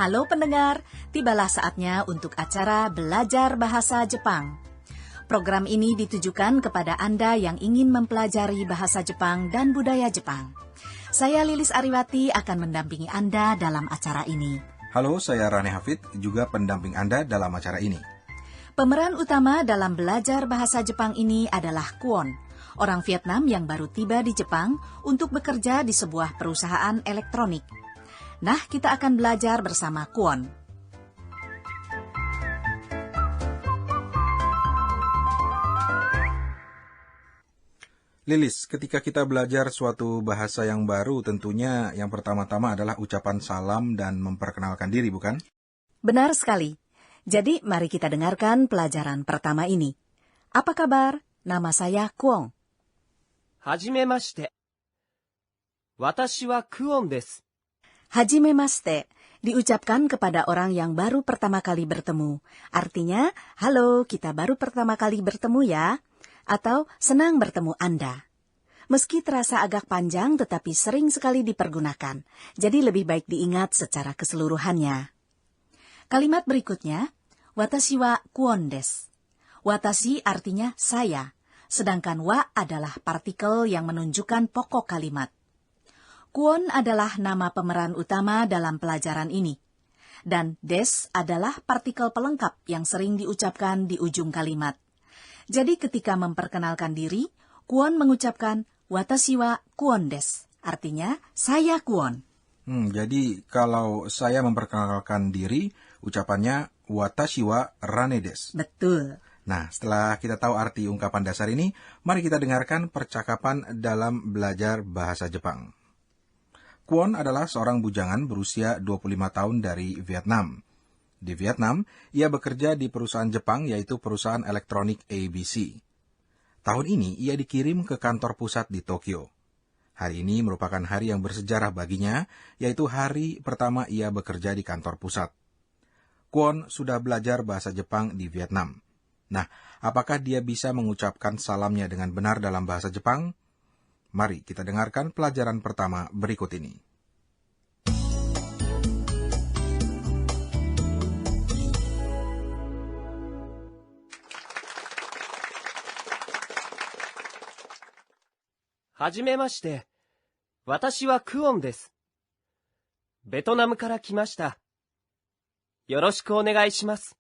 Halo pendengar, tibalah saatnya untuk acara Belajar Bahasa Jepang. Program ini ditujukan kepada Anda yang ingin mempelajari bahasa Jepang dan budaya Jepang. Saya Lilis Ariwati akan mendampingi Anda dalam acara ini. Halo, saya Rane Hafid, juga pendamping Anda dalam acara ini. Pemeran utama dalam belajar bahasa Jepang ini adalah Kwon, orang Vietnam yang baru tiba di Jepang untuk bekerja di sebuah perusahaan elektronik. Nah, kita akan belajar bersama Kwon. Lilis, ketika kita belajar suatu bahasa yang baru, tentunya yang pertama-tama adalah ucapan salam dan memperkenalkan diri, bukan? Benar sekali. Jadi, mari kita dengarkan pelajaran pertama ini. Apa kabar? Nama saya Kwon. Hajimemashite. Watashi wa Kwon desu. Hajimemashite diucapkan kepada orang yang baru pertama kali bertemu. Artinya, halo, kita baru pertama kali bertemu ya. Atau, senang bertemu Anda. Meski terasa agak panjang, tetapi sering sekali dipergunakan. Jadi lebih baik diingat secara keseluruhannya. Kalimat berikutnya, watashi wa Kwon desu. Watashi artinya saya, sedangkan wa adalah partikel yang menunjukkan pokok kalimat. Kwon adalah nama pemeran utama dalam pelajaran ini. Dan des adalah partikel pelengkap yang sering diucapkan di ujung kalimat. Jadi ketika memperkenalkan diri, Kwon mengucapkan watashi wa Kwon desu. Artinya, saya Kwon. Jadi kalau saya memperkenalkan diri, ucapannya watashi wa Rane desu. Betul. Nah, setelah kita tahu arti ungkapan dasar ini, mari kita dengarkan percakapan dalam belajar bahasa Jepang. Kwon adalah seorang bujangan berusia 25 tahun dari Vietnam. Di Vietnam, ia bekerja di perusahaan Jepang, yaitu perusahaan elektronik ABC. Tahun ini, ia dikirim ke kantor pusat di Tokyo. Hari ini merupakan hari yang bersejarah baginya, yaitu hari pertama ia bekerja di kantor pusat. Kwon sudah belajar bahasa Jepang di Vietnam. Nah, apakah dia bisa mengucapkan salamnya dengan benar dalam bahasa Jepang? Mari kita dengarkan pelajaran pertama berikut ini. Hajimemashite. Watashi wa Kwon desu. ベトナムから来ました。よろしくお願いします。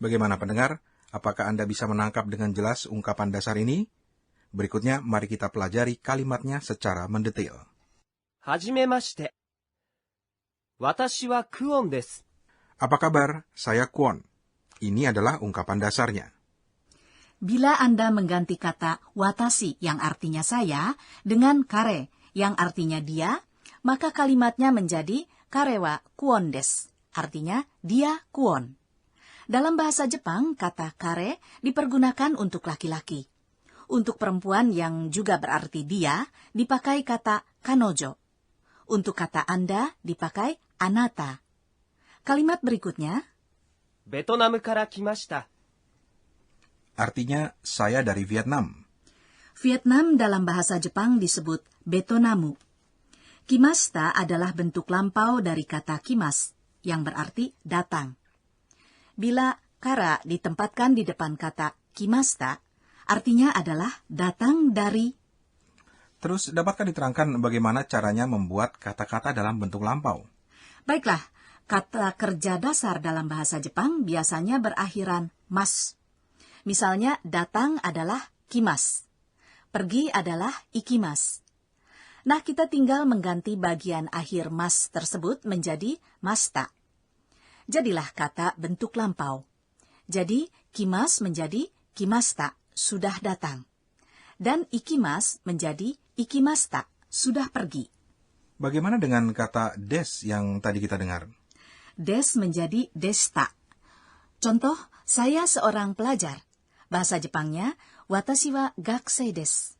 Bagaimana pendengar? Apakah Anda bisa menangkap dengan jelas ungkapan dasar ini? Berikutnya, mari kita pelajari kalimatnya secara mendetail. はじめまして。私はクオンです。 Apa kabar? Saya Kwon. Ini adalah ungkapan dasarnya. Bila Anda mengganti kata watashi yang artinya saya dengan kare yang artinya dia, maka kalimatnya menjadi kare wa Kwon desu. Artinya dia Kwon. Dalam bahasa Jepang, kata kare dipergunakan untuk laki-laki. Untuk perempuan yang juga berarti dia, dipakai kata kanojo. Untuk kata Anda, dipakai anata. Kalimat berikutnya, ベトナムから来ました。 Artinya, saya dari Vietnam. Vietnam dalam bahasa Jepang disebut betonamu. Kimasta adalah bentuk lampau dari kata kimas, yang berarti datang. Bila kara ditempatkan di depan kata kimasta, artinya adalah datang dari. Terus, dapatkah diterangkan bagaimana caranya membuat kata-kata dalam bentuk lampau? Baiklah, kata kerja dasar dalam bahasa Jepang biasanya berakhiran mas. Misalnya, datang adalah kimas. Pergi adalah ikimas. Nah, kita tinggal mengganti bagian akhir mas tersebut menjadi masta. Jadilah kata bentuk lampau. Jadi, kimas menjadi kimasta, sudah datang. Dan ikimas menjadi ikimasta, sudah pergi. Bagaimana dengan kata des yang tadi kita dengar? Des menjadi desta. Contoh, saya seorang pelajar. Bahasa Jepangnya, watashi wa gakusei desu.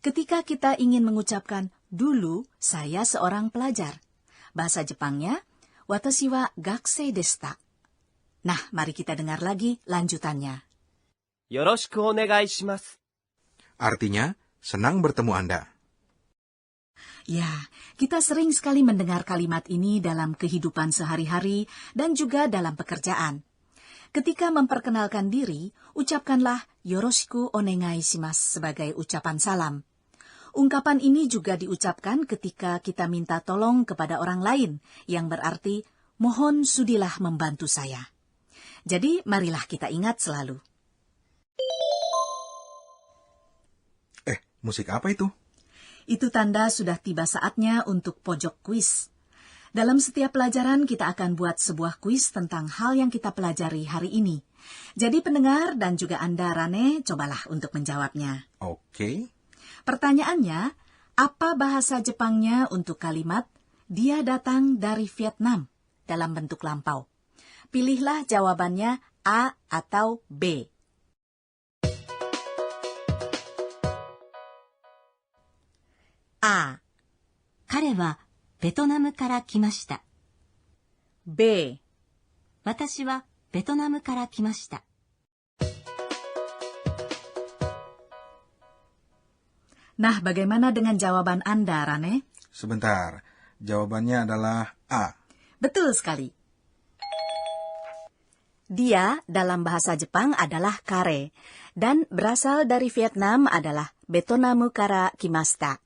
Ketika kita ingin mengucapkan dulu saya seorang pelajar. Bahasa Jepangnya, watashi wa gakusei deshita. Nah, mari kita dengar lagi lanjutannya. よろしくお願いします。 Artinya, senang bertemu Anda. Ya, kita sering sekali mendengar kalimat ini dalam kehidupan sehari-hari dan juga dalam pekerjaan. Ketika memperkenalkan diri, ucapkanlah yoroshiku onegai shimasu sebagai ucapan salam. Ungkapan ini juga diucapkan ketika kita minta tolong kepada orang lain, yang berarti mohon sudilah membantu saya. Jadi, marilah kita ingat selalu. Musik apa itu? Itu tanda sudah tiba saatnya untuk pojok kuis. Dalam setiap pelajaran kita akan buat sebuah kuis tentang hal yang kita pelajari hari ini. Jadi pendengar dan juga Anda, Rane, cobalah untuk menjawabnya. Oke. Pertanyaannya, apa bahasa Jepangnya untuk kalimat dia datang dari Vietnam dalam bentuk lampau? Pilihlah jawabannya A atau B. A. 彼はベトナムから来ました。 B. 私はベトナムから来ました。 Nah, bagaimana dengan jawaban Anda, Rane? Sebentar, jawabannya adalah A. Betul sekali. Dia dalam bahasa Jepang adalah kare, dan berasal dari Vietnam adalah Betonamu kara kimashita.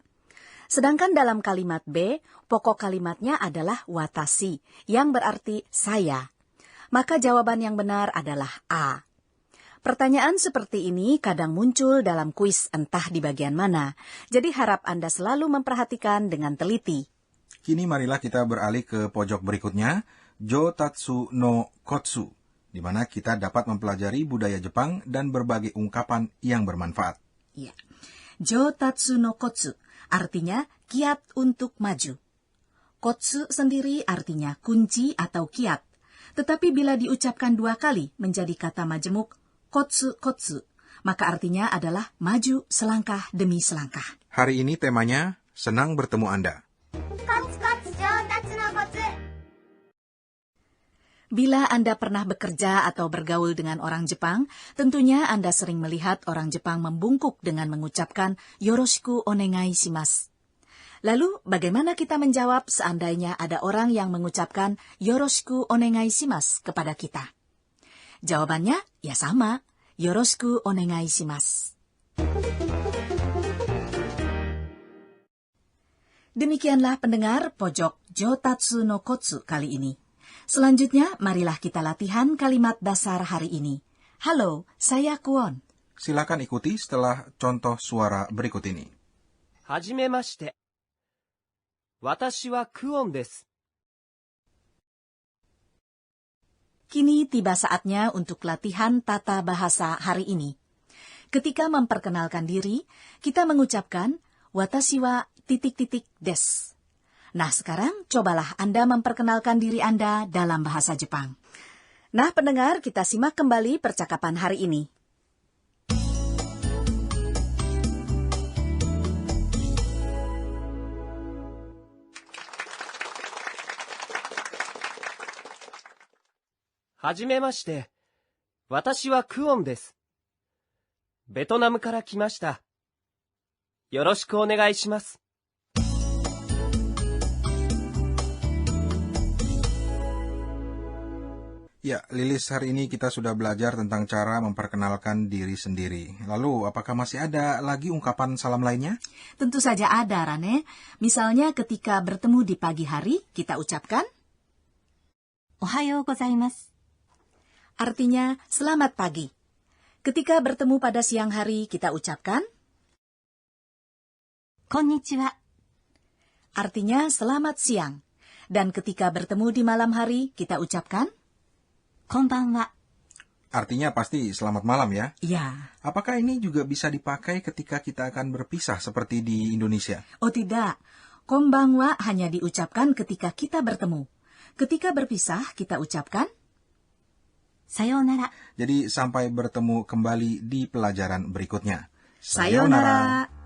Sedangkan dalam kalimat B, pokok kalimatnya adalah watashi, yang berarti saya. Maka jawaban yang benar adalah A. Pertanyaan seperti ini kadang muncul dalam kuis entah di bagian mana, jadi harap Anda selalu memperhatikan dengan teliti. Kini marilah kita beralih ke pojok berikutnya, Jotatsu no Kotsu, di mana kita dapat mempelajari budaya Jepang dan berbagai ungkapan yang bermanfaat. Ya. Jotatsu no Kotsu artinya kiat untuk maju. Kotsu sendiri artinya kunci atau kiat, tetapi bila diucapkan 2 kali menjadi kata majemuk kotsu-kotsu, maka artinya adalah maju selangkah demi selangkah. Hari ini temanya senang bertemu Anda. Bila Anda pernah bekerja atau bergaul dengan orang Jepang, tentunya Anda sering melihat orang Jepang membungkuk dengan mengucapkan yoroshiku onegai shimasu. Lalu, bagaimana kita menjawab seandainya ada orang yang mengucapkan yoroshiku onegai shimasu kepada kita? Jawabannya, ya sama, yoroshiku onegai shimasu. Demikianlah pendengar pojok Jotatsu no Kotsu kali ini. Selanjutnya, marilah kita latihan kalimat dasar hari ini. Halo, saya Kwon. Silakan ikuti setelah contoh suara berikut ini. はじめまして。私はクオンです。 Kini tiba saatnya untuk latihan tata bahasa hari ini. Ketika memperkenalkan diri, kita mengucapkan watashi wa ... des. Nah, sekarang cobalah Anda memperkenalkan diri Anda dalam bahasa Jepang. Nah, pendengar, kita simak kembali percakapan hari ini.はじめまして。私はクオンです。ベトナムから来ました。よろしくお願いします。 Ya, Lilis, hari ini kita sudah belajar tentang cara memperkenalkan diri sendiri. Lalu, apakah masih ada lagi ungkapan salam lainnya? Tentu saja ada, Rane. Misalnya ketika bertemu di pagi hari, kita ucapkan おはようございます。 artinya selamat pagi. Ketika bertemu pada siang hari, kita ucapkan こんにちは。 artinya selamat siang. Dan ketika bertemu di malam hari, kita ucapkan こんばんは。 Artinya pasti selamat malam ya. ya. Apakah ini juga bisa dipakai ketika kita akan berpisah seperti di Indonesia? Oh tidak, konbanwa hanya diucapkan ketika kita bertemu. Ketika berpisah, kita ucapkan さようなら。 Jadi sampai bertemu kembali di pelajaran berikutnya. sayonara.